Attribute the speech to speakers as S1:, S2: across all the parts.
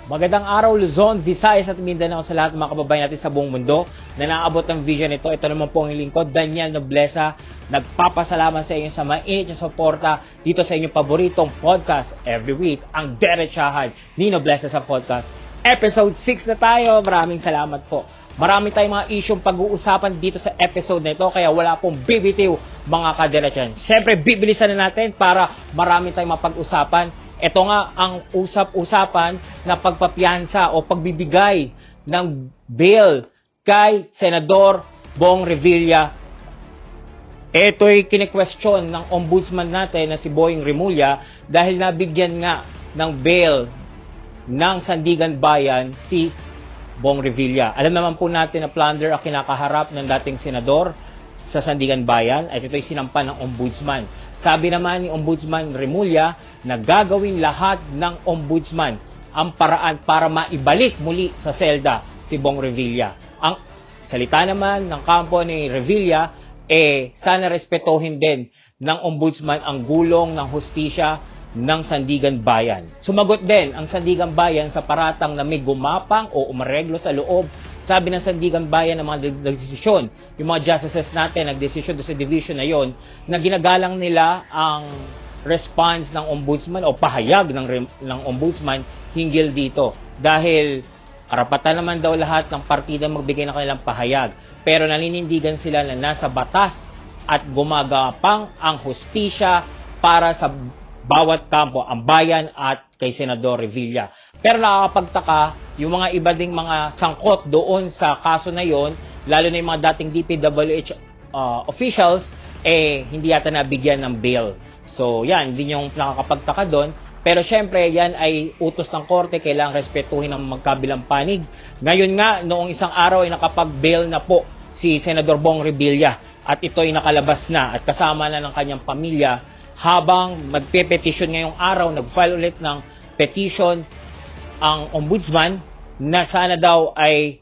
S1: Magandang araw Luzon, Visayas at Mindanao sa lahat ng mga kababayan natin sa buong mundo na naaabot ng video nito. Ito naman po ang lingkod, Daniel Nobleza. Nagpapasalamat sa inyo sa mainit na suporta dito sa inyong paboritong podcast every week, ang Derechahan ni Nobleza sa podcast. Episode 6 na tayo. Maraming salamat po. Marami tayong mga isyong pag-uusapan dito sa episode na ito, kaya wala pong bibitiw mga kaderechahan. Siyempre, bibilisan na natin para marami tayong mapag-usapan. Ito nga ang usap-usapan na pagpapiyansa o pagbibigay ng bail kay Senador Bong Revilla. Ito'y kine-question ng ombudsman natin na si Boying Rimulya dahil nabigyan nga ng bail ng Sandigan Bayan si Bong Revilla. Alam naman po natin na plunder ang kinakaharap ng dating senador sa Sandigan Bayan at ito'y sinampan ng ombudsman. Sabi naman ni Ombudsman Rimulya na gagawin lahat ng ombudsman ang paraan para maibalik muli sa selda si Bong Revilla. Ang salita naman ng kampo ni Revilla, sana respetohin din ng ombudsman ang gulong ng hustisya ng Sandigan Bayan. Sumagot din ang Sandigan Bayan sa paratang na may gumapang o umareglo sa loob. Sabi ng Sandigan Bayan ng mga nagdesisyon, yung mga justices natin nagdesisyon sa division na yon, na ginagalang nila ang response ng ombudsman o pahayag ng ombudsman hinggil dito. Dahil karapatan naman daw lahat ng partida magbigay ng kanilang pahayag. Pero naninindigan sila na nasa batas at gumagapang ang hustisya para sa bawat kampo, ang bayan at kay Senador Revilla. Pero nakakapagtaka, yung mga iba ding mga sangkot doon sa kaso na yon, lalo na yung mga dating DPWH officials, hindi yata nabigyan ng bail. So yan, hindi yung nakakapagtaka doon. Pero syempre, yan ay utos ng korte, kailangang respetuhin ang magkabilang panig. Ngayon nga, noong isang araw ay nakapag-bail na po si Senador Bong Revilla at ito ay nakalabas na at kasama na ng kanyang pamilya. Habang magpe-petition ngayong araw, nag-file ulit ng petition ang ombudsman na sana daw ay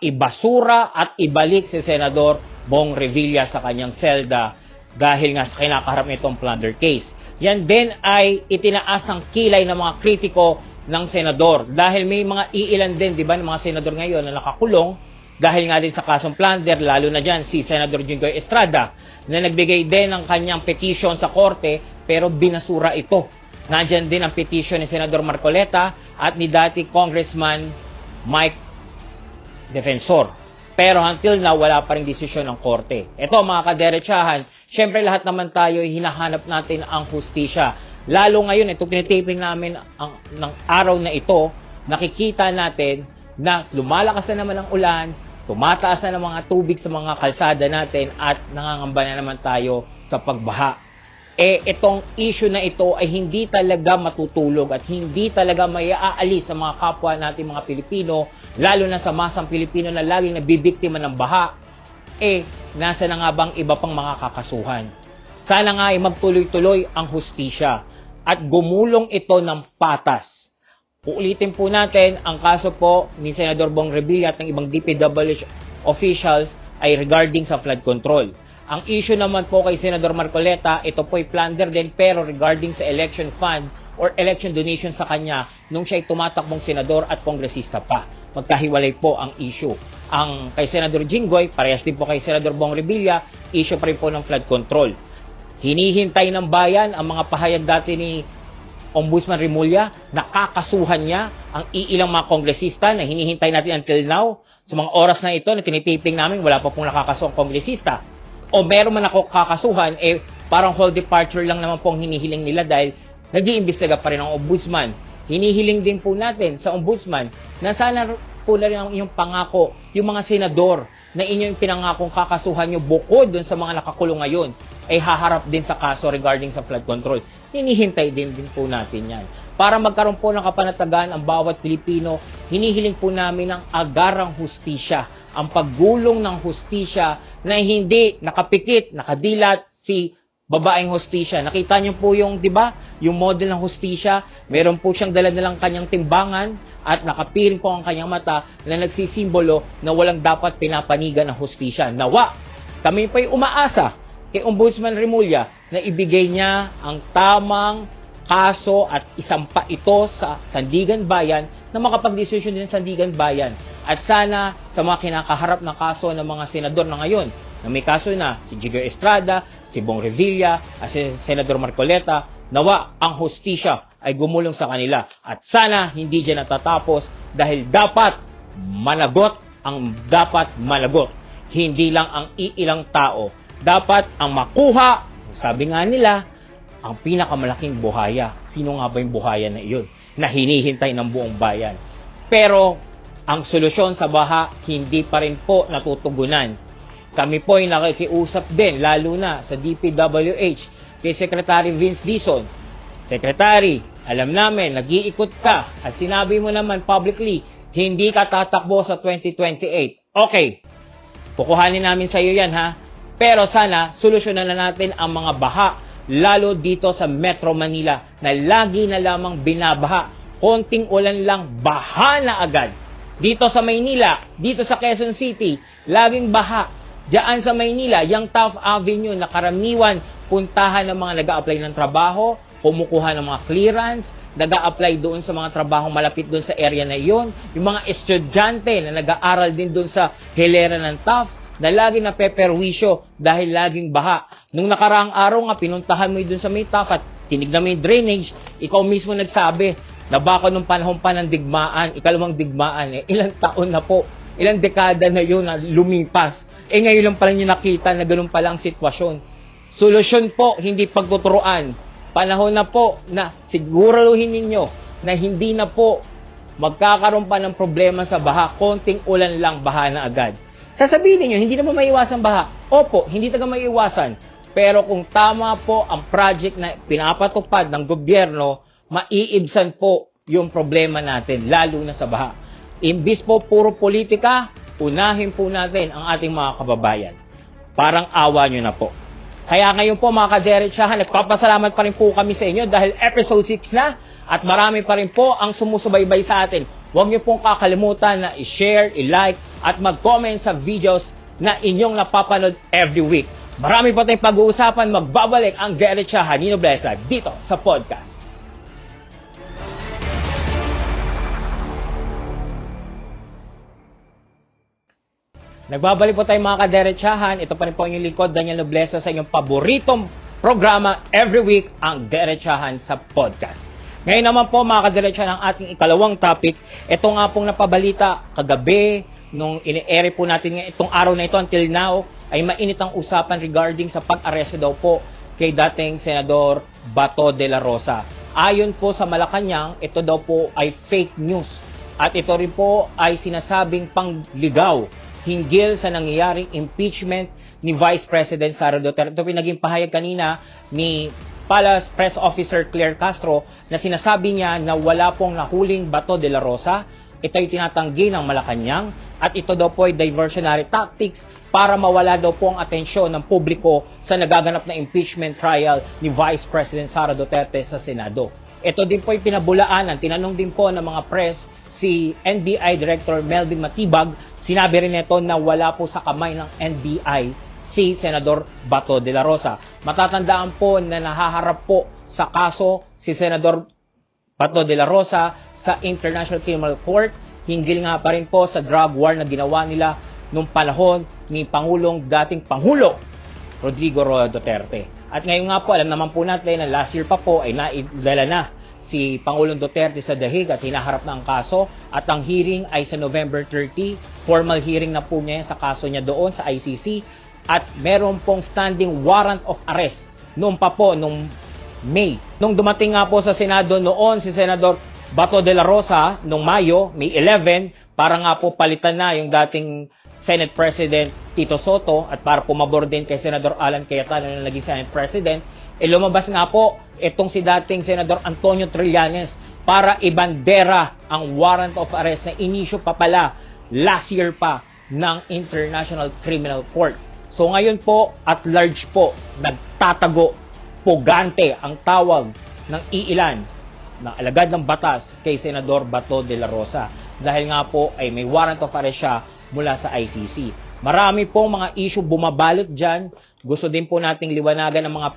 S1: ibasura at ibalik si Senador Bong Revilla sa kanyang selda dahil nga sa kinakaharap nitong plunder case. Yan din ay itinaas ng kilay ng mga kritiko ng senador dahil may mga iilan din, di ba, ng mga senador ngayon na nakakulong dahil nga din sa kasong plunder, lalo na dyan si Senador Jinggoy Estrada na nagbigay din ng kanyang petition sa korte pero binasura ito. Nandyan din ang petition ni Senador Marcoleta at ni dati Congressman Mike Defensor. Pero until now, wala pa rin desisyon ng korte. Ito mga kaderechahan, syempre lahat naman tayo hinahanap natin ang hustisya. Lalo ngayon, ito tinitaping namin ng araw na ito, nakikita natin na lumalakas na naman ang ulan, tumataas na ng mga tubig sa mga kalsada natin at nangangamba na naman tayo sa pagbaha. Itong issue na ito ay hindi talaga matutulog at hindi talaga maiaalis sa mga kapwa natin mga Pilipino, lalo na sa masang Pilipino na laging nabibiktima ng baha. Nasa na nga bang iba pang mga kakasuhan? Sana nga ay magtuloy-tuloy ang hustisya at gumulong ito ng patas. Uulitin po natin, ang kaso po ni Senador Bong Revilla at ng ibang DPWH officials ay regarding sa flood control. Ang issue naman po kay Senador Marcoleta, ito po ay plunder din pero regarding sa election fund or election donation sa kanya nung siya ay tumatakbong senador at kongresista pa. Magkahiwalay po ang issue. Ang kay Senador Jinggoy, parehas din po kay Senador Bong Revilla, issue pa rin po ng flood control. Hinihintay ng bayan ang mga pahayag dati ni Ombudsman Rimulya, nakakasuhan niya ang iilang mga kongresista na hinihintay natin until now. Sa mga oras na ito na tinitiping namin, wala pa pong nakakasuhang kongresista. O meron man ako kakasuhan, parang whole departure lang naman pong hinihiling nila dahil nag-iimbestiga pa rin ang ombudsman. Hinihiling din po natin sa ombudsman na sana po na rin ang inyong pangako, yung mga senador na inyong pinangakong kakasuhan nyo bukod dun sa mga nakakulong ngayon ay haharap din sa kaso regarding sa flood control. Hinihintay din po natin yan. Para magkaroon po ng kapanatagan ang bawat Pilipino, hinihiling po namin ang agarang hustisya, ang paggulong ng hustisya na hindi nakapikit, nakadilat si babaeng hustisya. Nakita niyo po yung, di ba, yung model ng hustisya, meron po siyang dala-dalang kanyang timbangan at nakapiring po ang kanyang mata na nagsisimbolo na walang dapat pinapanigan ng hustisya. Nawa, kami pa'y umaasa kay Ombudsman Rimulya na ibigay niya ang tamang kaso at isampa ito sa Sandigan Bayan na makapag-desisyon din sa Sandigan Bayan. At sana sa mga kinakaharap ng kaso ng mga senador na ngayon, na may kaso na si Jigger Estrada, si Bong Revilla, at si Senador Marcoleta, nawa ang hustisya ay gumulong sa kanila. At sana hindi dyan natatapos dahil dapat managot ang dapat managot. Hindi lang ang iilang tao. Dapat ang makuha, sabi nga nila, ang pinakamalaking buhaya. Sino nga ba yung buhaya na iyon na hinihintay ng buong bayan? Pero ang solusyon sa baha hindi pa rin po natutugunan. Kami po ay nakikiusap din, lalo na sa DPWH, kay Secretary Vince Dizon. Secretary, alam namin, nag-iikot ka at sinabi mo naman publicly, hindi ka tatakbo sa 2028. Okay, kukuhanin namin sa iyo yan ha. Pero sana, solusyonan na natin ang mga baha, lalo dito sa Metro Manila, na lagi na lamang binabaha. Konting ulan lang, baha na agad. Dito sa Maynila, dito sa Quezon City, laging baha. Diyan sa Maynila, yung Taft Avenue na karaniwan puntahan ng mga nag-a-apply ng trabaho, kumukuha ng mga clearance, nag-a-apply doon sa mga trabaho malapit doon sa area na iyon, yung mga estudyante na nag-aaral din doon sa hilera ng Taft, na lagi na peperwisyo dahil laging baha. Nung nakaraang araw nga, pinuntahan mo doon sa may Taft at tinignan mo yung drainage, ikaw mismo nagsabi na baka nung panahon pa ng digmaan, ikalawang digmaan, ilang taon na po, ilang dekada na yun na lumipas. Ngayon lang pala nyo nakita na ganun pala ang sitwasyon. Solusyon po, hindi pagtuturuan. Panahon na po na siguraduhin ninyo na hindi na po magkakaroon pa ng problema sa baha. Konting ulan lang, baha na agad. Sasabihin niyo, hindi naman maiwasan baha. Opo, hindi talaga maiwasan. Pero kung tama po ang project na pinapatupad ng gobyerno, maiibsan po yung problema natin, lalo na sa baha. Imbis po puro politika, unahin po natin ang ating mga kababayan. Parang awa nyo na po. Kaya ngayon po mga kaderechahan, nagpapasalamat pa rin po kami sa inyo dahil episode 6 na at marami pa rin po ang sumusubaybay sa atin. Huwag nyo pong kakalimutan na i-share, i-like at mag-comment sa videos na inyong napapanood every week. Marami pa tayong pag-uusapan, magbabalik ang Derechahan ni Nobleza dito sa podcast. Nagbabalik po tayo mga kaderechahan. Ito pa rin po ang inyong lingkod, Daniel Nobleza, sa inyong paboritong programa every week, ang Derechahan sa podcast. Ngayon naman po mga kaderechahan, ang ating ikalawang topic. Ito nga pong napabalita kagabi, nung ini-air po natin itong araw na ito until now, ay mainit ang usapan regarding sa pag-aresto daw po kay dating Senador Bato de la Rosa. Ayon po sa Malacanang, ito daw po ay fake news. At ito rin po ay sinasabing pangligaw hinggil sa nangyayaring impeachment ni Vice President Sara Duterte. Ito pinaging pahayag kanina ni Palace Press Officer Claire Castro na sinasabi niya na wala pong nahuling Bato de la Rosa. Ito ay tinatanggi ng Malacanang at ito daw po ay diversionary tactics para mawala daw po ang atensyon ng publiko sa nagaganap na impeachment trial ni Vice President Sara Duterte sa Senado. Ito din po ay pinabulaanan. Tinanong din po ng mga press si NBI Director Melvin Matibag. Sinabi rin nito na wala po sa kamay ng NBI si Senador Bato de la Rosa. Matatandaan po na nahaharap po sa kaso si Senador Bato de la Rosa sa International Criminal Court. Hinggil nga pa rin po sa drug war na ginawa nila nung panahon ni dating Pangulo Rodrigo Roa Duterte. At ngayon nga po, alam naman po natin na last year pa po ay naidala na si Pangulong Duterte sa dahig at hinaharap na ang kaso. At ang hearing ay sa November 30. Formal hearing na po niya sa kaso niya doon sa ICC. At meron pong standing warrant of arrest noong pa po, noong May. Nung dumating nga po sa Senado noon si Senador Bato de la Rosa, noong Mayo, May 11, para nga po palitan na yung dating Senate President Tito Soto at para pumabor din kay Senador Alan Cayetano na naging Senate President, lumabas nga po itong si dating Senador Antonio Trillanes para ibandera ang warrant of arrest na inisyu pa pala last year pa ng International Criminal Court. So ngayon po, at large po, nagtatago, pugante ang tawag ng iilan na alagad ng batas kay Senador Bato de la Rosa dahil nga po ay may warrant of arrest siya mula sa ICC. Marami pong mga issue bumabalot dyan. Gusto din po nating liwanagan ng mga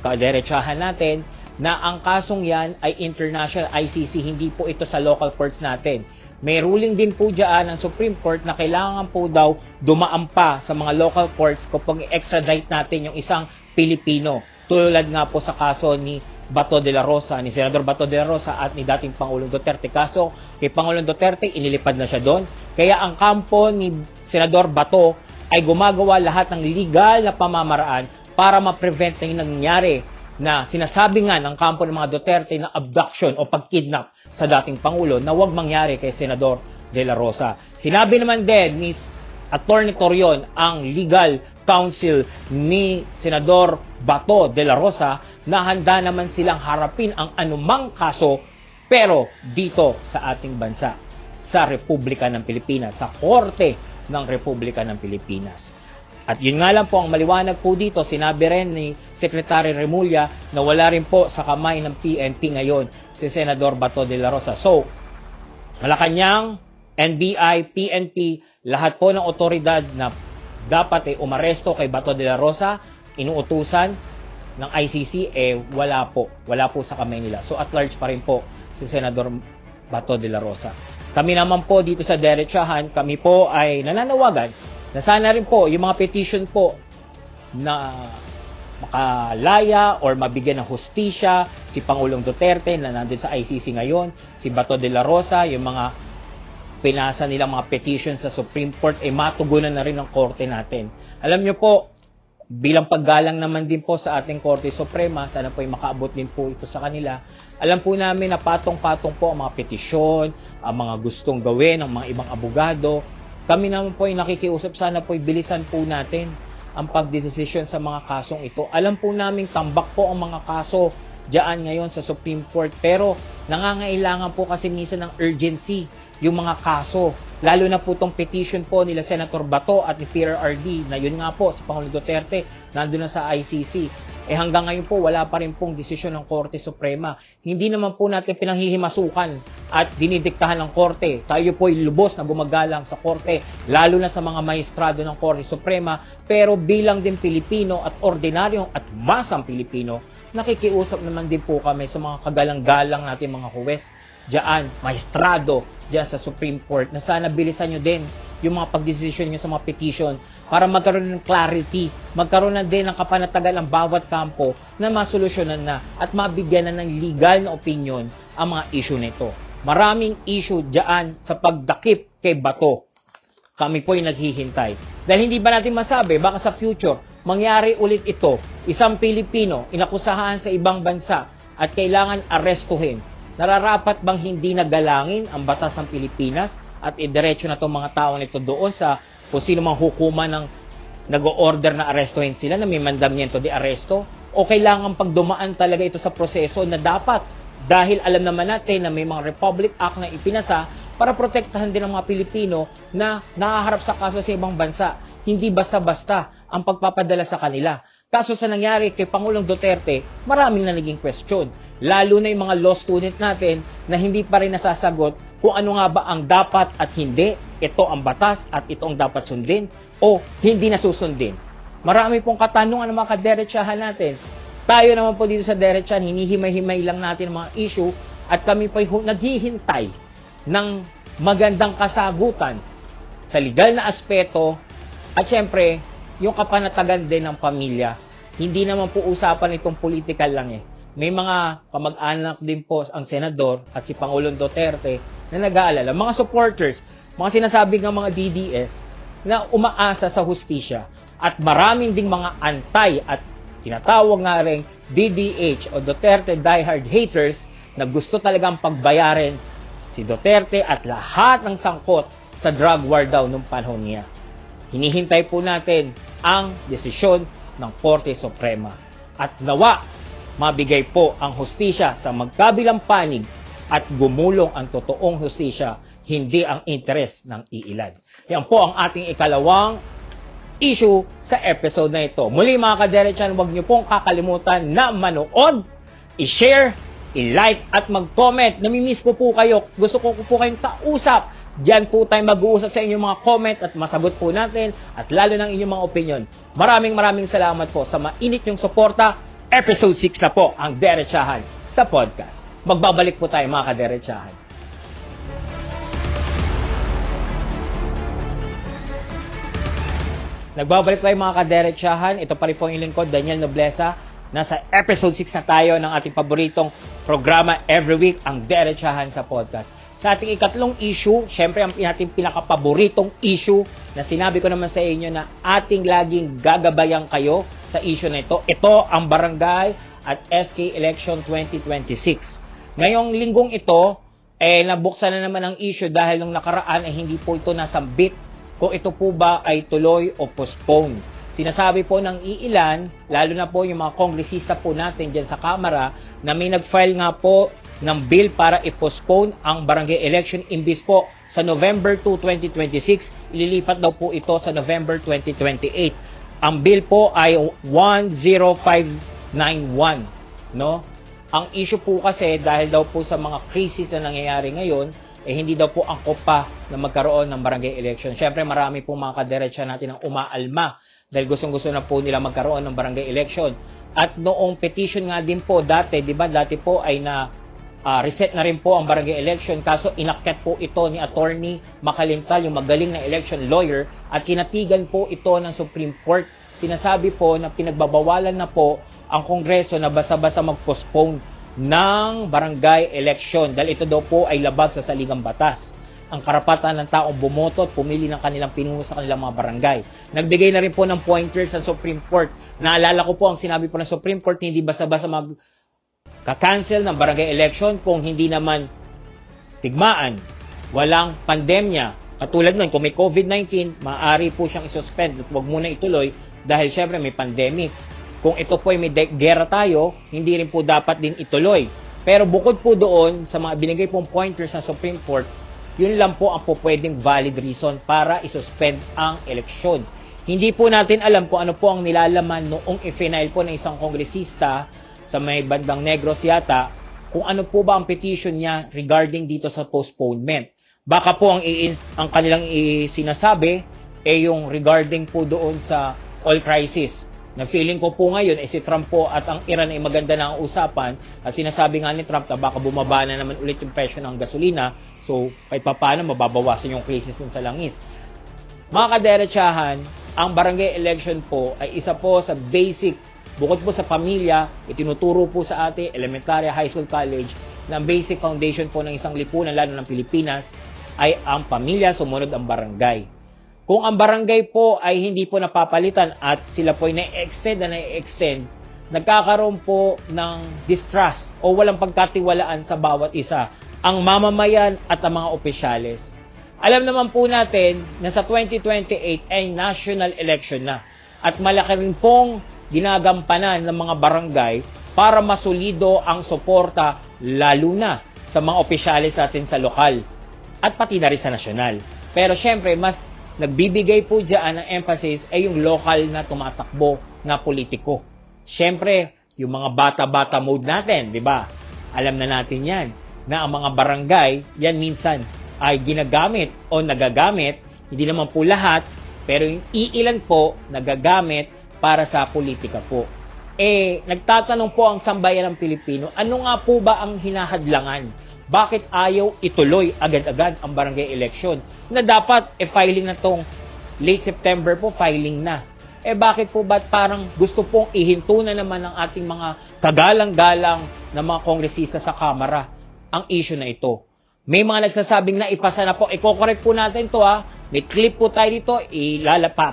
S1: kaderechahan natin na ang kasong yan ay international ICC, hindi po ito sa local courts natin. May ruling din po dyan ng Supreme Court na kailangan po daw dumaan pa sa mga local courts kapag extradite natin yung isang Pilipino. Tulad nga po sa kaso ni Bato de la Rosa, ni Senador Bato de la Rosa at ni dating Pangulong Duterte. Kaso kay Pangulong Duterte, inilipad na siya doon. Kaya ang kampo ni Senador Bato ay gumagawa lahat ng legal na pamamaraan para ma-prevent na yung nangyari na sinasabi nga ng kampo ng mga Duterte na abduction o pagkidnap sa dating Pangulo na huwag mangyari kay Senador de la Rosa. Sinabi naman din ni Attorney Torion, ang legal counsel ni Senador Bato de la Rosa, na handa naman silang harapin ang anumang kaso pero dito sa ating bansa, sa Republika ng Pilipinas, sa Korte ng Republika ng Pilipinas. At yun nga lang po, ang maliwanag po dito, sinabi rin ni Secretary Remulla na wala rin po sa kamay ng PNP ngayon si Senador Bato de la Rosa. So, Malacanang, NBI, PNP, lahat po ng otoridad na dapat umaresto kay Bato de la Rosa, inuutusan ng ICC, wala po sa kamay nila. So, at large pa rin po si Senador Bato de la Rosa. Kami naman po dito sa Derechahan, kami po ay nananawagan na sana rin po yung mga petition po na makalaya or mabigyan ng hustisya si Pangulong Duterte na nandun sa ICC ngayon, si Bato de la Rosa, yung mga pinasa nilang mga petition sa Supreme Court ay matugunan na rin ng korte natin. Alam nyo po, bilang paggalang naman din po sa ating Korte Suprema, sana po ay makaabot din po ito sa kanila. Alam po namin na patong-patong po ang mga petisyon, ang mga gustong gawin ng mga ibang abogado. Kami naman po ay nakikiusap, sana po ay bilisan po natin ang pagdesisyon sa mga kasong ito. Alam po namin tambak po ang mga kaso diyan ngayon sa Supreme Court, pero nangangailangan po kasi minsan ng urgency yung mga kaso. Lalo na po itong petition po nila Senator Bato at ni PRRD na yun nga po si Pangulong Duterte nandun na sa ICC. Hanggang ngayon po wala pa rin pong desisyon ng Korte Suprema. Hindi naman po natin pinanghihimasukan at dinidiktahan ng Korte. Tayo po ay lubos na gumagalang sa Korte, lalo na sa mga maestrado ng Korte Suprema. Pero bilang din Pilipino at ordinaryong at masang Pilipino, nakikiusap naman din po kami sa mga kagalang-galang natin mga huwes diyan, maestrado diyan sa Supreme Court, na sana bilisan nyo din yung mga pagdesisyon nyo sa mga petition para magkaroon ng clarity, magkaroon na din ng kapanatagan ng bawat kampo na masolusyonan na at mabigyan na ng legal na opinion ang mga issue nito. Maraming issue diyan sa pagdakip kay Bato. Kami po ay naghihintay. Dahil hindi ba natin masabi, baka sa future, mangyari ulit ito, isang Pilipino inakusahan sa ibang bansa at kailangan arestuhin. Nararapat bang hindi nagalangin ang batas ng Pilipinas at idiretso na itong mga tao nito doon sa kung sino mang hukuman ng nag-o-order na arestuhin sila, na may mandamiento de aresto? O kailangan pagdumaan talaga ito sa proseso na dapat, dahil alam naman natin na may mga Republic Act na ipinasa para protektahan din ang mga Pilipino na nakaharap sa kaso sa ibang bansa. Hindi basta-basta ang pagpapadala sa kanila. Kaso sa nangyari kay Pangulong Duterte, maraming na naging question. Lalo na yung mga law student natin na hindi pa rin nasasagot kung ano nga ba ang dapat at hindi. Ito ang batas at ito ang dapat sundin o hindi nasusundin. Marami pong katanungan ng mga kaderechahan natin. Tayo naman po dito sa Derechahan, hinihimay-himay lang natin ang mga issue at kami po naghihintay ng magandang kasagutan sa legal na aspeto at syempre, yung kapanatagan din ng pamilya. Hindi naman po usapan itong political lang May mga kamag-anak din po ang senador at si Pangulong Duterte na nag-aalala. Mga supporters, mga sinasabi ng mga DDS na umaasa sa hustisya at maraming ding mga antay at tinatawag nga rin DDH o Duterte diehard haters na gusto talagang pagbayarin si Duterte at lahat ng sangkot sa drug war daw nung panahon niya. Hinihintay po natin ang desisyon ng Korte Suprema. At nawa, mabigay po ang hustisya sa magkabilang panig at gumulong ang totoong hustisya, hindi ang interes ng iilan. Yan po ang ating ikalawang issue sa episode na ito. Muli mga kaderechan, huwag niyo pong kakalimutan na manood, i-share, i-like at mag-comment. Namimiss ko po kayo. Gusto ko po kayong kausap. Diyan po tayo mag-uusap sa inyong mga comment at masagot po natin at lalo ng inyong mga opinion. Maraming salamat po sa mainit yung suporta. Episode 6 na po ang Derechahan sa podcast. Magbabalik po tayo mga kaderechahan. Nagbabalik tayo mga kaderechahan. Ito pa rin po yung lingkod, Daniel Nobleza. Nasa episode 6 na tayo ng ating paboritong programa every week, ang Derechahan sa podcast. Sa ating ikatlong issue, syempre ang ating pinakapaboritong issue na sinabi ko naman sa inyo na ating laging gagabayan kayo sa issue na ito. Ito ang Barangay at SK Election 2026. Ngayong linggong ito, nabuksan na naman ang issue dahil nung nakaraan ay hindi po ito nasambit kung ito po ba ay tuloy o postpone. Sinasabi po ng iilan, lalo na po yung mga kongresista po natin dyan sa Kamara, na may nag-file nga po ng bill para i-postpone ang barangay election imbis po sa November 2, 2026, ililipat daw po ito sa November 2028. Ang bill po ay 10591, no? Ang issue po kasi dahil daw po sa mga crisis na nangyayari ngayon, hindi daw po angkop pa na magkaroon ng barangay election. Siyempre marami po mga kaderecha natin ang umaalma dahil gustong-gusto na po nila magkaroon ng barangay election. At noong petition nga din po dati, di ba dati po ay reset na rin po ang barangay election, kaso inakyat po ito ni Attorney Macalintal, yung magaling na election lawyer, at kinatigan po ito ng Supreme Court. Sinasabi po na pinagbabawalan na po ang Kongreso na basta-basta mag-postpone ng barangay election dahil ito daw po ay labag sa saligang batas. Ang karapatan ng taong bumoto at pumili ng kanilang pinuno sa kanilang mga barangay. Nagbigay na rin po ng pointers ang Supreme Court. Naalala ko po ang sinabi po ng Supreme Court, hindi basta-basta mag-cancel ng barangay election kung hindi naman tigmaan, walang pandemya. Katulad nun, kung may COVID-19, maaari po siyang isuspend at huwag muna ituloy dahil syempre may pandemic. Kung ito po ay may gera tayo, hindi rin po dapat din ituloy. Pero bukod po doon, sa mga binigay pong pointers ng Supreme Court, yun lang po ang po pwedeng valid reason para isuspend ang eleksyon. Hindi po natin alam kung ano po ang nilalaman noong i-final po ng isang kongresista sa may bandang Negros yata, kung ano po ba ang petition niya regarding dito sa postponement. Baka po ang kanilang sinasabi yung regarding po doon sa oil crisis. Na feeling ko po ngayon si Trump po at ang Iran ay maganda na ang usapan at sinasabi nga ni Trump na baka bumaba na naman ulit yung presyo ng gasolina, so kahit paano mababawasan yung crisis dun sa langis. Mga kaderechahan, ang barangay election po ay isa po sa basic, bukod po sa pamilya, itinuturo po sa atin, elementary, high school, college, na ang basic foundation po ng isang lipunan, lalo ng Pilipinas, ay ang pamilya, sumunod ang barangay. Kung ang barangay po ay hindi po napapalitan at sila po ay na-extend, nagkakaroon po ng distrust o walang pagkatiwalaan sa bawat isa, ang mamamayan at ang mga opisyales. Alam naman po natin na sa 2028 ay national election na at malaki rin pong ginagampanan ng mga barangay para masulido ang suporta lalo na sa mga opisyales natin sa lokal at pati na rin sa nasyonal. Pero syempre, mas nagbibigay po dyan ng emphasis ay yung local na tumatakbo na politiko. Siyempre, yung mga bata-bata mode natin, di ba? Alam na natin yan, na ang mga barangay, yan minsan ay ginagamit o nagagamit, hindi naman po lahat, pero yung iilan po nagagamit para sa politika po. Nagtatanong po ang sambayan ng Pilipino, ano nga po ba ang hinahadlangan? Bakit ayaw ituloy agad-agad ang barangay election? Na dapat, filing na tong late September po, filing na. Bakit po ba't parang gusto pong ihinto na naman ng ating mga kagalang-galang na mga kongresista sa Kamara ang issue na ito? May mga nagsasabing na ipasa na po. I-correct po natin to ha. May clip po tayo dito.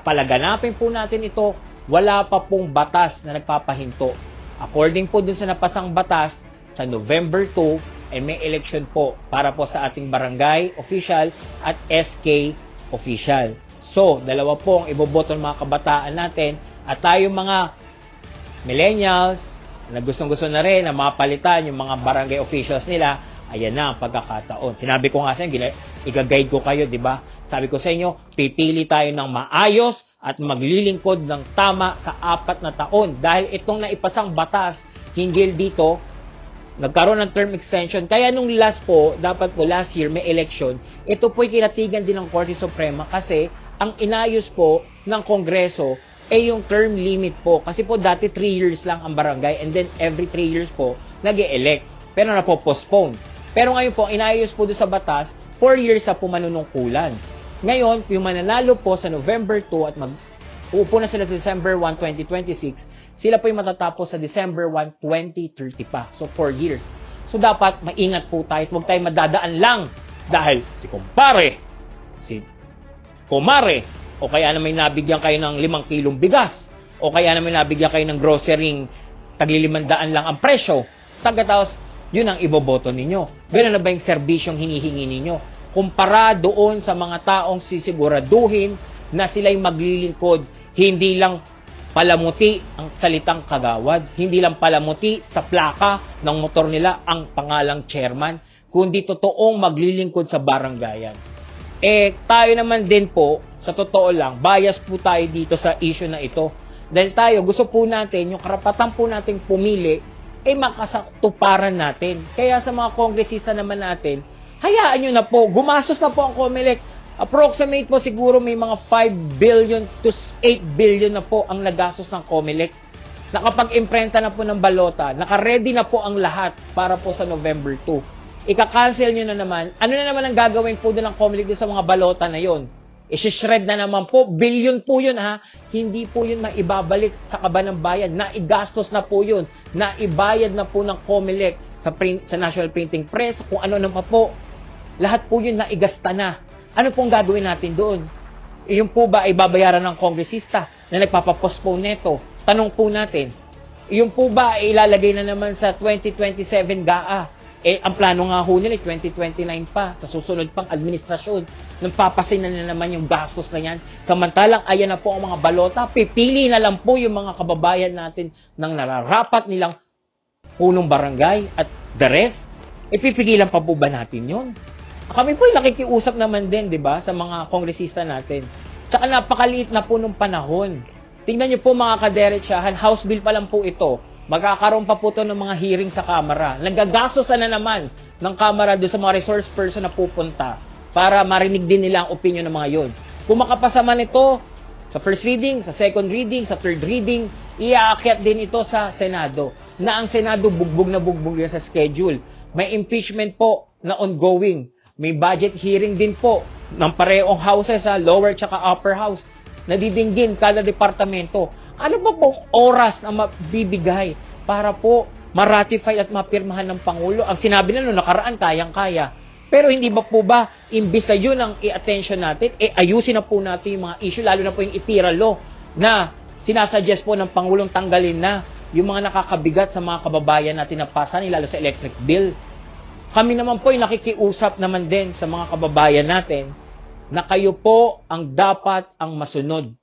S1: Palaganapin po natin ito. Wala pa pong batas na nagpapahinto. According po dun sa napasang batas, sa November 2, may election po para po sa ating barangay official at SK official. So, dalawa po ang iboboto ng mga kabataan natin at tayong mga millennials na gustong-gusto na rin na mapalitan yung mga barangay officials nila, ayan na ang pagkakataon. Sinabi ko nga sa inyo, i-guide ko kayo, di ba? Sabi ko sa inyo, pipili tayo ng maayos at maglilingkod ng tama sa 4 na taon dahil itong naipasang batas hinggil dito nagkaroon ng term extension. Kaya nung last year may election, ito po'y kinatigan din ng Korte Suprema kasi ang inayos po ng Kongreso yung term limit po. Kasi po dati 3 years lang ang barangay and then every 3 years po nag-e-elect. Pero na-postpone. Pero ngayon po, inayos po doon sa batas, 4 years na po manunungkulan. Ngayon, yung mananalo po sa November 2 at uupo na sila sa December 1, 2026, sila po yung matatapos sa December 1, 2030 pa. So, 4 years. So, dapat maingat po tayo at huwag tayo madadaan lang dahil si kumpare, si kumare, o kaya na may nabigyan kayo ng 5 kilong bigas, o kaya na may nabigyan kayo ng grocery tagli-500 lang ang presyo, tagataos, yun ang iboboto ninyo. Ganun na ba yung serbisyong hinihingi ninyo? Kumpara doon sa mga taong sisiguraduhin na sila'y maglilingkod, hindi lang palamuti ang salitang kagawad, hindi lang palamuti sa plaka ng motor nila ang pangalang chairman, kundi totoong maglilingkod sa barangayan. Tayo naman din po, sa totoo lang, bias po tayo dito sa issue na ito. Dahil tayo, gusto po natin, yung karapatan po nating pumili, makasatuparan natin. Kaya sa mga kongresista naman natin, hayaan nyo na po, gumastos na po ang COMELEC. Approximate po siguro may mga 5 billion to 8 billion na po ang nagastos ng COMELEC. Nakapag-imprenta na po ng balota, naka-ready na po ang lahat para po sa November 2. Ika-cancel nyo na naman. Ano na naman ang gagawin po doon ng COMELEC sa mga balota na yon? I-shred na naman po. Billion po yun ha. Hindi po yun maibabalik sa kaba ng bayan. Naigastos na po yun. Naibayad na po ng COMELEC sa National Printing Press, kung ano na pa po. Lahat po yun naigasta na. Ano pong gagawin natin doon? Yung po ba ay babayaran ng kongresista na nagpapapostpone neto? Tanong po natin. Yung po ba ay ilalagay na naman sa 2027 GAA? Ang plano nga ho nila, 2029 pa, sa susunod pang administrasyon. Nang papasinan na naman yung gastos na yan. Samantalang, ayan na po ang mga balota, pipili na lang po yung mga kababayan natin ng nararapat nilang punong barangay at the rest. Pipigilan pa po ba natin yun? Kami po yung nakikiusap naman din, di ba, sa mga kongresista natin. Tsaka napakaliit na po nung panahon. Tingnan nyo po mga kaderechahan, House Bill pa lang po ito. Magkakaroon pa po ito ng mga hearing sa Kamara. Nagagastos na naman ng Kamara doon sa mga resource person na pupunta para marinig din nila ang opinion ng mga yon. Kung makapasa man ito sa first reading, sa second reading, sa third reading, iaakyat din ito sa Senado. Na ang Senado bugbog na sa schedule. May impeachment po na ongoing. May budget hearing din po ng parehong houses, lower tsaka upper house. Nadidinggin kada departamento. Ano ba pong oras na mabibigay para po ma-ratify at mapirmahan ng Pangulo? Ang sinabi na noong nakaraan, kayang-kaya. Pero hindi ba po ba, imbis na yun ang i-attention natin, ayusin na po natin yung mga issue, lalo na po yung ITIRA law na sinasuggest po ng Pangulong tanggalin na yung mga nakakabigat sa mga kababayan natin na pasa, lalo sa electric bill. Kami naman po yung nakikiusap naman din sa mga kababayan natin na kayo po ang dapat ang masunod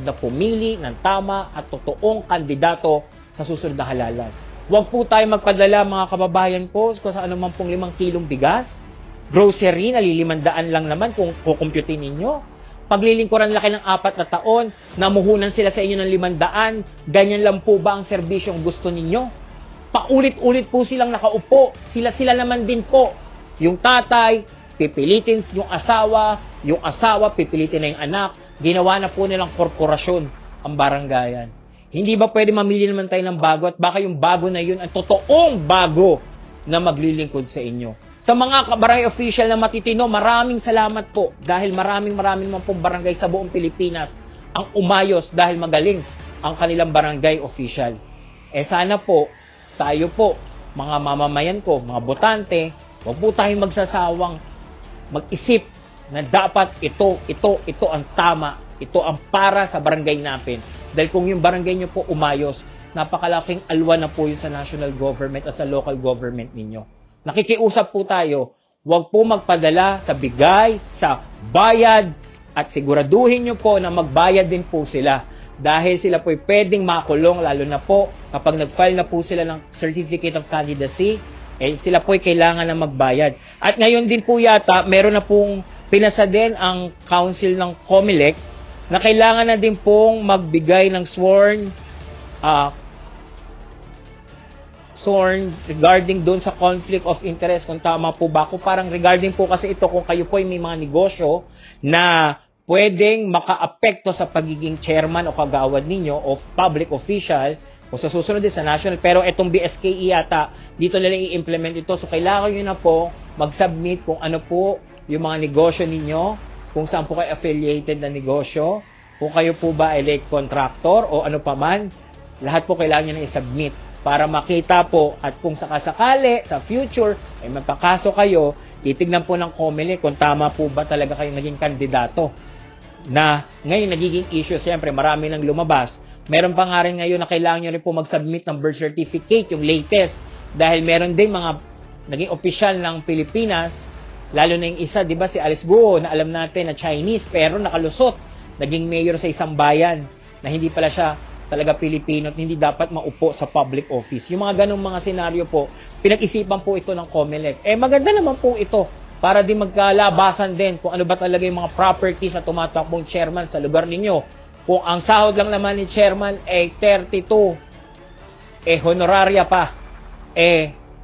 S1: na pumili ng tama at totoong kandidato sa susunod na halalan. Huwag po tayo magpadala mga kababayan ko kung sa anuman pong 5 kilong bigas, grocery, nalilimandaan lang naman kung kukumputin ninyo. Paglilingkuran laki ng 4 na taon, namuhunan sila sa inyo ng 500, ganyan lang po ba ang serbisyong gusto ninyo? Paulit-ulit po silang nakaupo, sila naman din po. Yung tatay, pipilitin yung asawa, pipilitin na yung anak, ginawa na po nilang korporasyon ang barangayan. Hindi ba pwede mamili naman tayo ng bago at baka yung bago na yun ang totoong bago na maglilingkod sa inyo. Sa mga barangay official na matitino, maraming salamat po dahil maraming naman pong barangay sa buong Pilipinas ang umayos dahil magaling ang kanilang barangay official. Sana po, tayo po, mga mamamayan ko, mga botante, huwag po tayong magsasawang mag-isip na dapat ito ang tama, ito ang para sa barangay natin. Dahil kung yung barangay nyo po umayos, napakalaking alwan na po yun sa national government at sa local government ninyo. Nakikiusap po tayo, huwag po magpadala sa bigay, sa bayad, at siguraduhin nyo po na magbayad din po sila. Dahil sila po pwedeng makulong, lalo na po kapag nag-file na po sila ng Certificate of Candidacy, sila po kailangan na magbayad. At ngayon din po yata, meron na pong pinasa din ang council ng COMELEC na kailangan na din pong magbigay ng sworn regarding doon sa conflict of interest, kung tama po ba ako. Parang regarding po kasi ito kung kayo po ay may mga negosyo na pwedeng makaapekto sa pagiging chairman o kagawad ninyo of public official o sa susunod din sa national. Pero itong BSKE yata, dito nila i-implement ito. So kailangan nyo na po mag-submit kung ano po yung mga negosyo ninyo, kung saan po kayo affiliated na negosyo, kung kayo po ba ay late contractor o ano pa man, lahat po kailangan nyo na i-submit para makita po at kung sakasakali sa future ay magpakaso kayo, titignan po ng COMELEC kung tama po ba talaga kayo naging kandidato. Na ngayon nagiging issue, siyempre marami nang lumabas. Meron pa nga rin ngayon na kailangan nyo rin po mag-submit ng birth certificate, yung latest. Dahil meron din mga naging opisyal ng Pilipinas, lalo na yung isa, di ba, si Alice Guo, na alam natin na Chinese, pero nakalusot, naging mayor sa isang bayan, na hindi pala siya talaga Pilipino at hindi dapat maupo sa public office. Yung mga ganong mga senaryo po, pinag-isipan po ito ng COMELEC. Maganda naman po ito para din magkalabasan din kung ano ba talaga yung mga properties na tumatakbong chairman sa lugar ninyo. Kung ang sahod lang naman ni chairman ay 32, honoraria pa,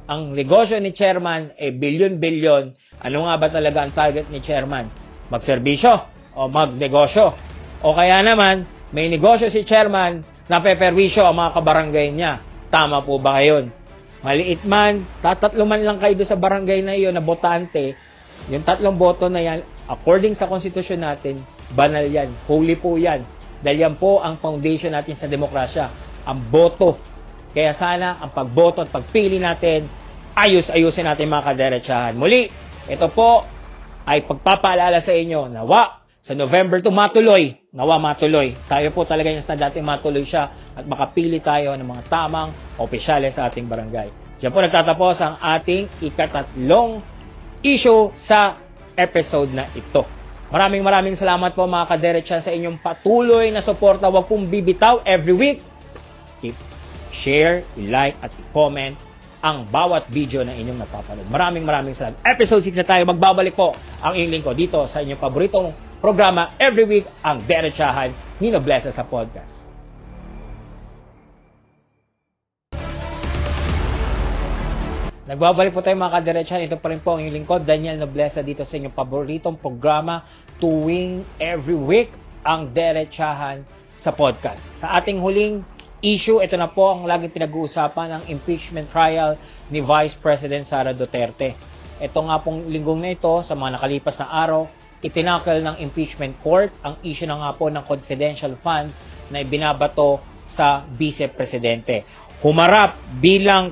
S1: ang negosyo ni chairman ay bilyon-bilyon, ano nga ba talaga ang target ni chairman? Magserbisyo o magnegosyo? O kaya naman, may negosyo si chairman na peperwisyo ang mga kabarangay niya. Tama po ba yun? Maliit man, tatatlo man lang kayo doon sa barangay na iyon na botante, yung 3 boto na yan, according sa konstitusyon natin, banal yan, holy po yan. Dahil yan po ang foundation natin sa demokrasya, ang boto. Kaya sana, ang pagboto at pagpili natin, ayusin natin mga kaderechahan. Muli, ito po ay pagpapaalala sa inyo, nawa, sa November 2, matuloy. Tayo po talaga yung stand natin, matuloy siya at makapili tayo ng mga tamang opisyales sa ating barangay. Diyan po nagtatapos ang ating ika-3 issue sa episode na ito. Maraming salamat po mga kaderechan sa inyong patuloy na suporta. Huwag pong bibitaw every week. I-share, i-like at i-comment ang bawat video na inyong napapanood. Maraming salamat. Episode 6 na tayo. Magbabalik po ang inyong lingkod dito sa inyong paboritong programa every week, ang Derechahan ni Noblesa sa podcast. Nagbabalik po tayo mga kaderechahan. Ito pa rin po ang inyong lingkod, Daniel Noblesa, dito sa inyong paboritong programa tuwing every week, ang Derechahan sa podcast. Sa ating huling issue, ito na po ang laging pinag-uusapan, ang impeachment trial ni Vice President Sara Duterte. Ito nga pong linggong na ito, sa mga nakalipas na araw, itinakal ng impeachment court ang issue na nga po ng confidential funds na ibinabato sa Vice Presidente. Humarap bilang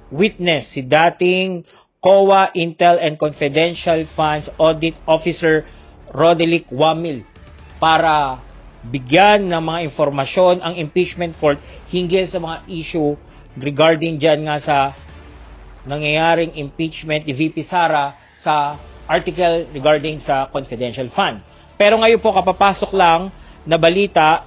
S1: witness si dating COA Intel and Confidential Funds Audit Officer Roderick Wamil para bigyan ng mga informasyon ang impeachment court hinggil sa mga issue regarding dyan nga sa nangyayaring impeachment ni VP Sara sa article regarding sa confidential fund. Pero ngayon po, kapapasok lang na balita,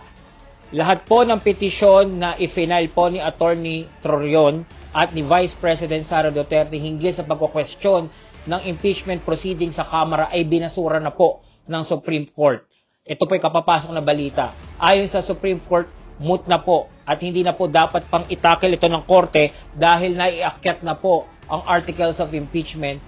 S1: lahat po ng petisyon na i-file po ni Attorney Torion at ni Vice President Sara Duterte hinggil sa pagko-question ng impeachment proceeding sa Kamara ay binasura na po ng Supreme Court. Ito po ay kapapasok na balita. Ayon sa Supreme Court, moot na po at hindi na po dapat pang itakil ito ng korte dahil naiakyat na po ang articles of impeachment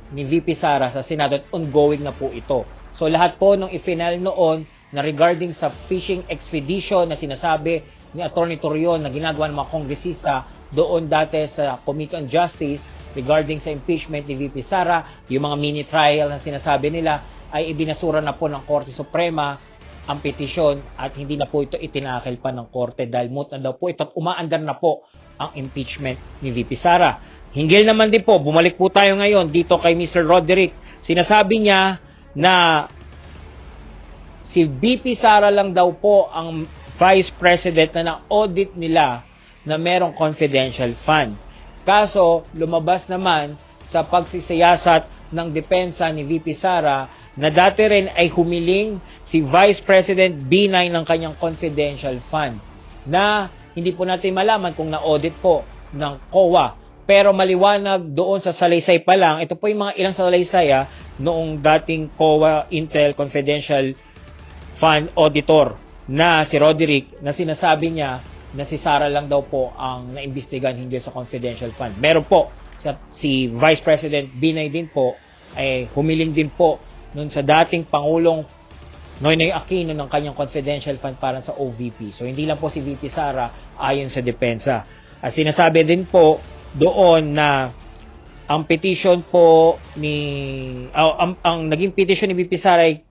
S1: ni VP Sara sa Senado at ongoing na po ito. So lahat po nung i-final noon na regarding sa fishing expedition na sinasabi ni Attorney Torion na ginagawa ng mga kongresista doon dati sa Committee on Justice regarding sa impeachment ni VP Sara, yung mga mini trial na sinasabi nila ay ibinasura na po ng Korte Suprema ang petisyon at hindi na po ito itinakil pa ng korte dahil moot na daw po ito at umaandar na po ang impeachment ni VP Sara. Hinggil naman din po, bumalik po tayo ngayon dito kay Mr. Roderick. Sinasabi niya na si VP Sara lang daw po ang Vice President na na-audit nila na merong confidential fund. Kaso, lumabas naman sa pagsisiyasat ng depensa ni VP Sara na dati rin ay humiling si Vice President B9 ng kanyang confidential fund na hindi po natin malaman kung na-audit po ng COA. Pero maliwanag doon sa salaysay pa lang, ito po yung mga ilang salaysay noong dating COA Intel Confidential Fund Auditor na si Roderick na sinasabi niya na si Sara lang daw po ang naimbestigahan hindi sa confidential fund. Meron po si Vice President Binay din po ay humiling din po noon sa dating Pangulong Noynoy Aquino ng kanyang confidential fund para sa OVP. So hindi lang po si VP Sara ayon sa depensa. At sinasabi din po doon na ang petition po ang naging petition ni VP Sara ay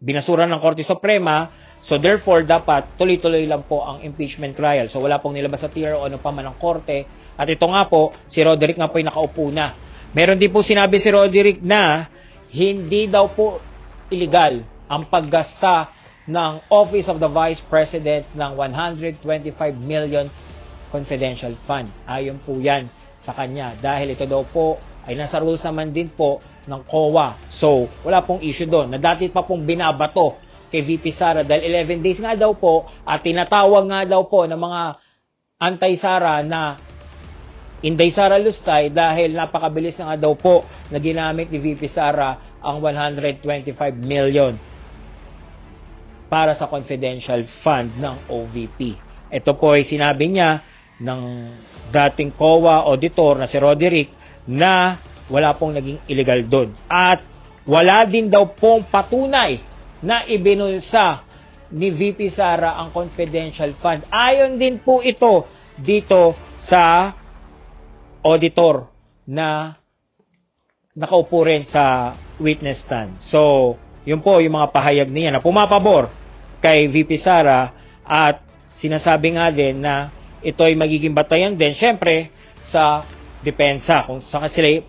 S1: binasura ng Korte Suprema. So therefore, dapat tuloy-tuloy lang po ang impeachment trial. So wala pong nilabas sa TRO ano pa man ng Korte. At ito nga po, si Roderick nga po ay nakaupo na. Meron din po sinabi si Roderick na hindi daw po illegal ang paggasta ng Office of the Vice President ng 125 million confidential fund. Ayon po yan sa kanya. Dahil ito daw po ay nasa rules naman din po ng COA. So, wala pong issue doon. Na dati pa pong binabato kay VP Sara dahil 11 days nga daw po at tinatawag nga daw po ng mga anti-Sara na Inday Sara Lustay dahil napakabilis na nga daw po na ginamit ni VP Sara ang 125 million para sa confidential fund ng OVP. Ito po ay sinabi niya ng dating COA auditor na si Roderick na wala pong naging illegal doon. At wala din daw pong patunay na ibinulsa ni VP Sara ang confidential fund. Ayon din po ito dito sa auditor na nakaupo rin sa witness stand. So, yun po yung mga pahayag niya na pumapabor kay VP Sara at sinasabi nga din na ito ay magiging batayan din syempre sa depensa kung saan sila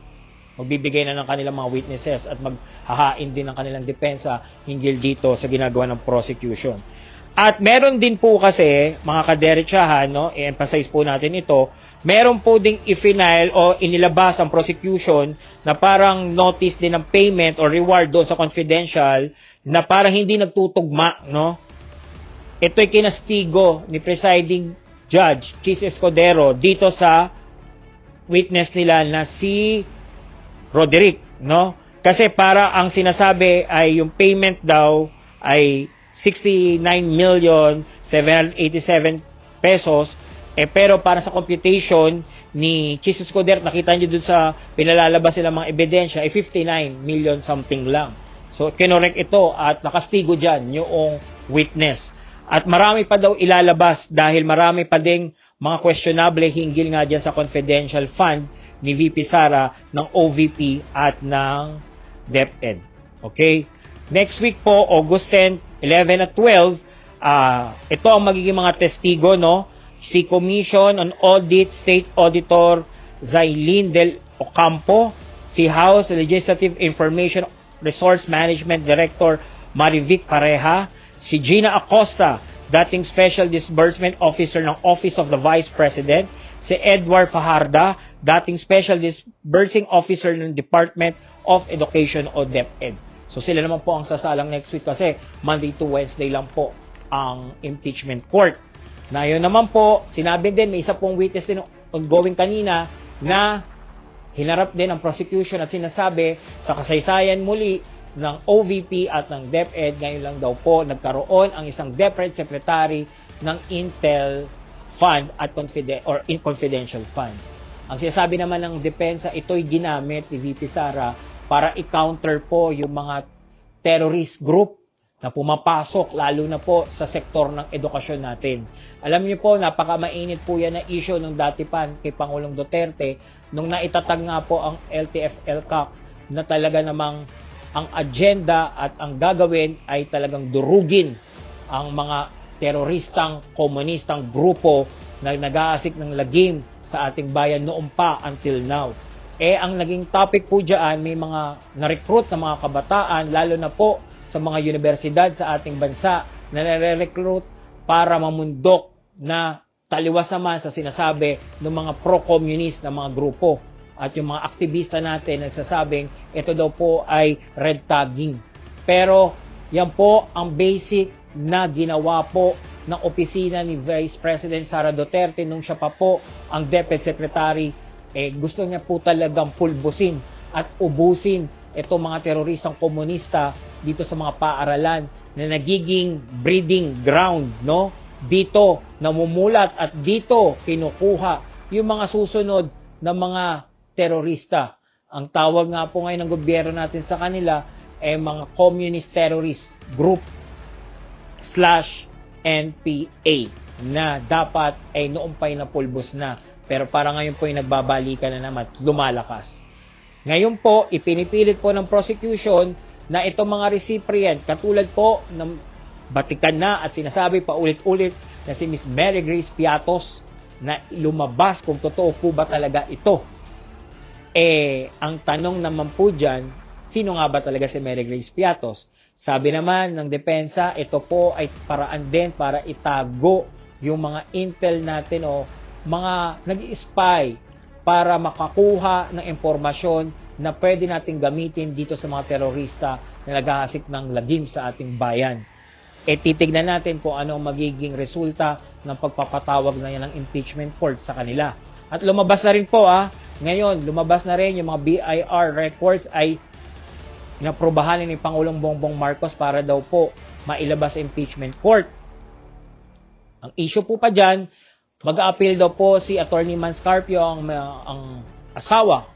S1: magbibigay na ng kanilang mga witnesses at maghahain din ng kanilang depensa hinggil dito sa ginagawa ng prosecution. At meron din po kasi mga kaderechahan, no, i-emphasize po natin ito, meron po ding i-final o inilabas ang prosecution na parang notice din ng payment or reward doon sa confidential na parang hindi nagtutugma, no? Ito'y kinastigo ni presiding judge, Chis Escudero, dito sa witness nila na si Roderick, no? Kasi para ang sinasabi ay yung payment daw ay 69,787 pesos. Pero para sa computation ni Chis Escudero, nakita niyo dun sa pinalalabas sila mga ebidensya, ay 59 million something lang. So, kinorek ito at nakastigo dyan yung witness. At marami pa daw ilalabas dahil marami pa ding mga questionable hinggil nga dyan sa confidential fund ni VP Sara ng OVP at ng DepEd. Okay? Next week po, August 10, 11 at 12, ito ang magiging mga testigo, no? Si Commission on Audit State Auditor Zailin Del Ocampo, si House Legislative Information Resource Management Director Marivic Pareja, si Gina Acosta, dating Special Disbursement Officer ng Office of the Vice President, si Edward Fajarda, dating Special Disbursing Officer ng Department of Education o DepEd. So sila naman po ang sasalang next week kasi Monday to Wednesday lang po ang impeachment court. Na yun naman po, sinabi din, may isa pong witness din ongoing kanina na hinarap din ang prosecution at sinasabi sa kasaysayan muli ng OVP at ng DepEd, ngayon lang daw po nagkaroon ang isang DepEd secretary ng Intel Fund at confidential funds. Ang sinasabi naman ng depensa, ito'y ginamit ni VP Sara para i-counter po yung mga terrorist group na pumapasok lalo na po sa sektor ng edukasyon natin. Alam niyo po, napaka-mainit po yan na issue nung dati pa kay Pangulong Duterte nung naitatag nga po ang LTF-LCAC na talaga namang ang agenda at ang gagawin ay talagang durugin ang mga teroristang, komunistang grupo na nag-aasik ng lagim sa ating bayan noon pa until now. Ang naging topic po dyan, may mga na-recruit na mga kabataan, lalo na po sa mga universidad sa ating bansa na nare-recruit para mamundok na taliwas naman sa sinasabi ng mga pro-communist na mga grupo. At yung mga aktivista natin nagsasabing ito daw po ay red tagging. Pero yan po ang basic na ginawa po ng opisina ni Vice President Sara Duterte nung siya pa po ang DepEd Secretary. Gusto niya po talagang pulbusin at ubusin itong mga teroristang komunista dito sa mga paaralan na nagiging breeding ground, no? Dito namumulat at dito kinukuha yung mga susunod na mga terorista. Ang tawag nga po ngayon ng gobyerno natin sa kanila ay mga communist terrorist group NPA na dapat ay noong pa'y napulbos na. Pero para ngayon po ay nagbabalikan na naman, lumalakas. Ngayon po, ipinipilit po ng prosecution na itong mga recipient, katulad po ng batikan na at sinasabi pa ulit-ulit na si Miss Mary Grace Piatos na lumabas kung totoo po ba talaga ito. Ang tanong naman po dyan, sino nga ba talaga si Mary Grace Piatos? Sabi naman ng depensa, ito po ay paraan din para itago yung mga intel natin o mga nag-i-spy para makakuha ng impormasyon na pwede nating gamitin dito sa mga terorista na naghahasik ng lagim sa ating bayan. Titignan natin kung ano ang magiging resulta ng pagpapatawag na yan ng impeachment court sa kanila. At lumabas na rin po ngayon, lumabas na rin yung mga BIR records ay inaprobahan ni Pangulong Bongbong Marcos para daw po mailabas sa impeachment court. Ang issue po pa dyan, mag-a-appeal daw po si Attorney Manscarpio, ang asawa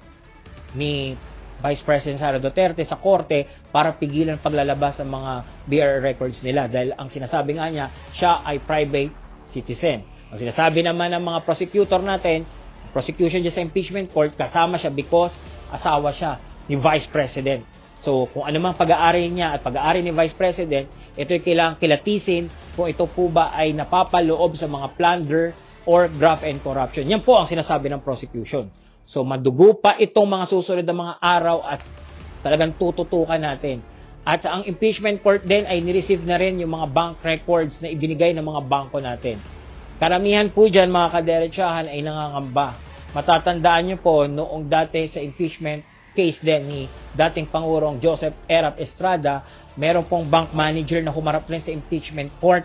S1: ni Vice President Sara Duterte sa korte para pigilan paglalabas ng mga BIR records nila dahil ang sinasabi nga niya, siya ay private citizen. Ang sinasabi naman ng mga prosecutor natin, prosecution dyan sa impeachment court, kasama siya because asawa siya ni Vice President. So, kung ano mang pag-aari niya at pag-aari ni Vice President, ito'y kailangang kilatisin kung ito po ba ay napapaloob sa mga plunder or graft and corruption. Yan po ang sinasabi ng prosecution. So, madugo pa itong mga susunod na mga araw at talagang tututukan natin. At sa ang impeachment court din ay nireceive na rin yung mga bank records na ibinigay ng mga bangko natin. Karamihan po dyan, mga kaderechahan, ay nangangamba. Matatandaan nyo po, noong dati sa impeachment case din ni dating Pangulong Joseph Erap Estrada, meron pong bank manager na humarap rin sa impeachment court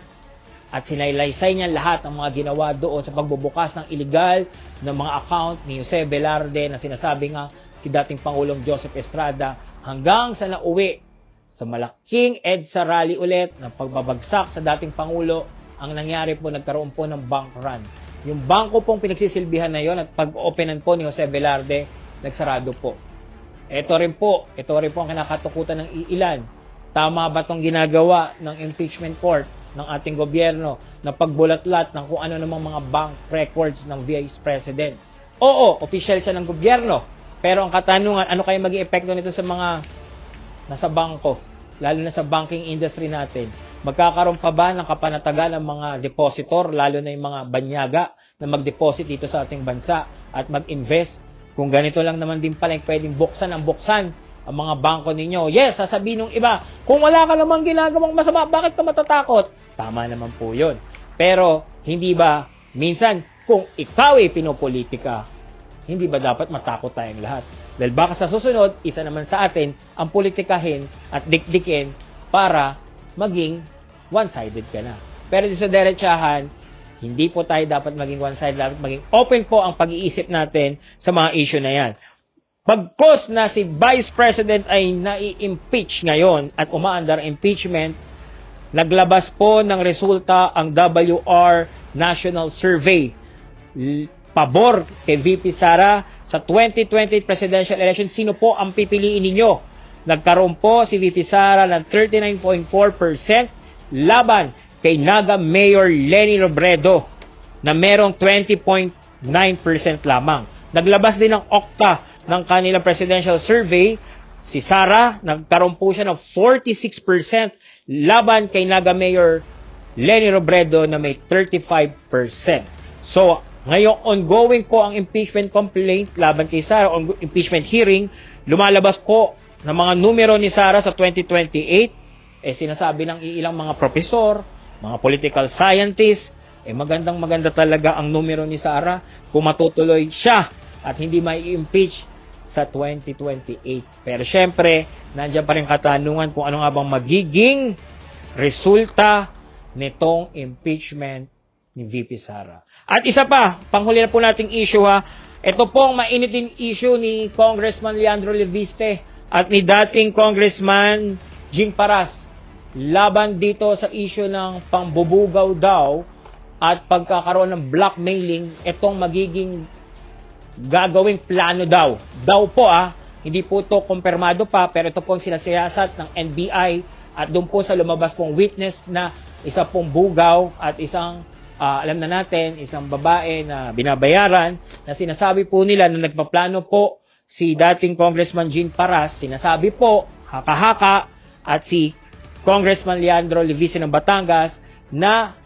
S1: at sinaylaysay niya lahat ng mga ginawa doon sa pagbubukas ng illegal ng mga account ni Jose Velarde na sinasabi nga si dating Pangulong Joseph Estrada hanggang sa nauwi sa malaking EDSA rally ulit ng pagbabagsak sa dating Pangulo. Ang nangyari po, nagkaroon po ng bank run. Yung bangko pong pinagsisilbihan na yon at pag-openan po ni Jose Velarde, nagsarado po. Ito rin po ang kinakatukutan ng iilan. Tama ba itong ginagawa ng impeachment court ng ating gobyerno na pagbulatlat ng kung ano namang mga bank records ng Vice President? Oo, official siya ng gobyerno. Pero ang katanungan, ano kaya maging epekto nito sa mga nasa bangko, lalo na sa banking industry natin? Magkakaroon pa ba ng kapanatagan ng mga depositor, lalo na yung mga banyaga na mag-deposit dito sa ating bansa at mag-invest? Kung ganito lang naman din pala, pwedeng buksan ang mga bangko ninyo. Yes, sasabihin ng iba, kung wala ka namang ginagawang masama, bakit ka matatakot? Tama naman po yun. Pero, hindi ba, minsan, kung ikaw ay pinopolitika, hindi ba dapat matakot tayong lahat? Dahil baka sa susunod, isa naman sa atin ang politikahin at dikdikin para maging one-sided ka na. Pero sa derechahan, hindi po tayo dapat maging one-sided, dapat maging open po ang pag-iisip natin sa mga issue na yan. Pagkos na si Vice President ay nai-impeach ngayon at umaandar impeachment, naglabas po ng resulta ang WR National Survey. Pabor kay VP Sara sa 2020 presidential election. Sino po ang pipiliin ninyo? Nagkaroon po si VP Sara ng 39.4% laban kay Naga Mayor Leni Robredo na merong 20.9% lamang. Naglabas din ng Okta ng kanilang presidential survey. Si Sara, nagkaroon po siya ng 46% laban kay Naga Mayor Leni Robredo na may 35%. So, ngayon ongoing po ang impeachment complaint laban kay Sara, on impeachment hearing. Lumalabas po ng mga numero ni Sara sa 2028. Sinasabi ng ilang mga profesor, mga political scientists, maganda talaga ang numero ni Sara kung matutuloy siya at hindi mai-impeach sa 2028. Pero syempre, nandiyan pa rin katanungan kung ano nga bang magiging resulta nitong impeachment ni VP Sara. At isa pa, panghuli na po nating issue ito pong mainit din issue ni Congressman Leandro Leviste at ni dating Congressman Jing Paras. Laban dito sa issue ng pambubugaw daw at pagkakaroon ng blackmailing, itong magiging gagawing plano daw. Daw po hindi po ito kumpirmado pa, pero ito po ang sinasiyasat ng NBI at doon po sa lumabas pong witness na isa pong bugaw at isang alam na natin, isang babae na binabayaran na sinasabi po nila na nagpaplano po si dating Congressman Jean Paras, sinasabi po, haka-haka, at si Congressman Leandro Levice ng Batangas na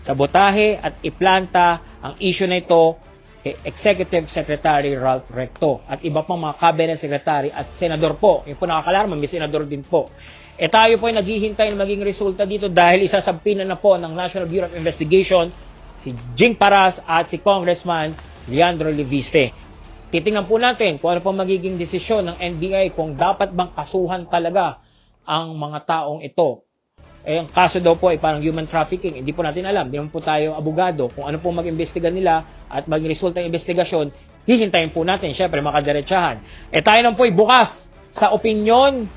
S1: sabotahe at iplanta ang issue na ito kay Executive Secretary Ralph Recto at iba pang mga cabinet secretary at senador po. Yung po nakakalarma, may senador din po. Tayo po ay naghihintay na maging resulta dito dahil isasampina na po ng National Bureau of Investigation si Jing Paras at si Congressman Leandro Levice. Titingnan po natin kung ano po magiging desisyon ng NBI kung dapat bang kasuhan talaga ang mga taong ito. Ang kaso daw po ay parang human trafficking. Hindi po natin alam. Hindi naman po tayo abogado. Kung ano po mag-imbestiga nila at maging resulta ng investigasyon, hihintayin po natin, syempre, makadiretsahan. Tayo naman po ay bukas sa opinyon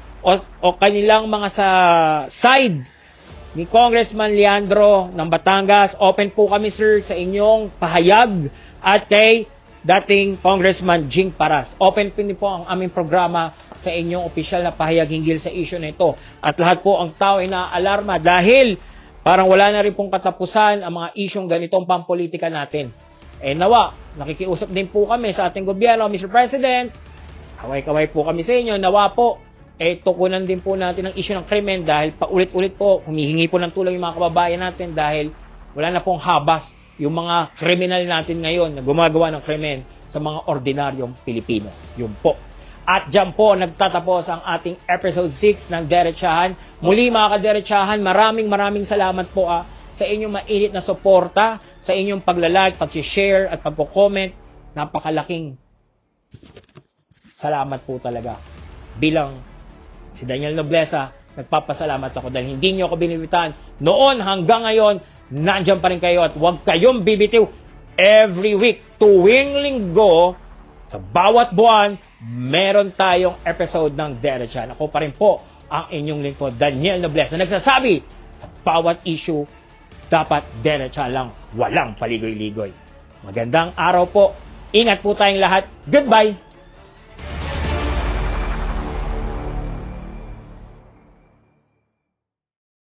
S1: o kanilang mga sa side ni Congressman Leandro ng Batangas. Open po kami, sir, sa inyong pahayag at kay dating Congressman Jing Paras. Open din po ang aming programa sa inyong opisyal na pahayag hinggil sa issue na ito. At lahat po ang tao ay naaalarma dahil parang wala na rin pong katapusan ang mga isyong ganitong pampolitika natin. Nawa, nakikiusap din po kami sa ating gobyerno, Mr. President. Kaway-kaway po kami sa inyo. Nawa po, tukunan din po natin ang issue ng krimen dahil paulit-ulit po, humihingi po ng tulong yung mga kababayan natin dahil wala na pong habas yung mga kriminal natin ngayon na gumagawa ng krimen sa mga ordinaryong Pilipino. Yun po. At dyan po nagtatapos ang ating episode 6 ng Derechahan. Muli mga kaderechahan, maraming salamat po sa inyong mainit na suporta, sa inyong paglalike, pag-share at pag-comment. Napakalaking salamat po talaga. Bilang si Daniel Nobleza, nagpapasalamat ako dahil hindi nyo ako binibitan. Noon hanggang ngayon, nandiyan pa rin kayo at huwag kayong bibitiw. Every week, tuwing linggo, sa bawat buwan, meron tayong episode ng Derechahan. Ako pa rin po ang inyong lingkod, Daniel Nobleza, na nagsasabi sa bawat issue, dapat Derechahan lang, walang paligoy-ligoy. Magandang araw po. Ingat po tayong lahat. Goodbye!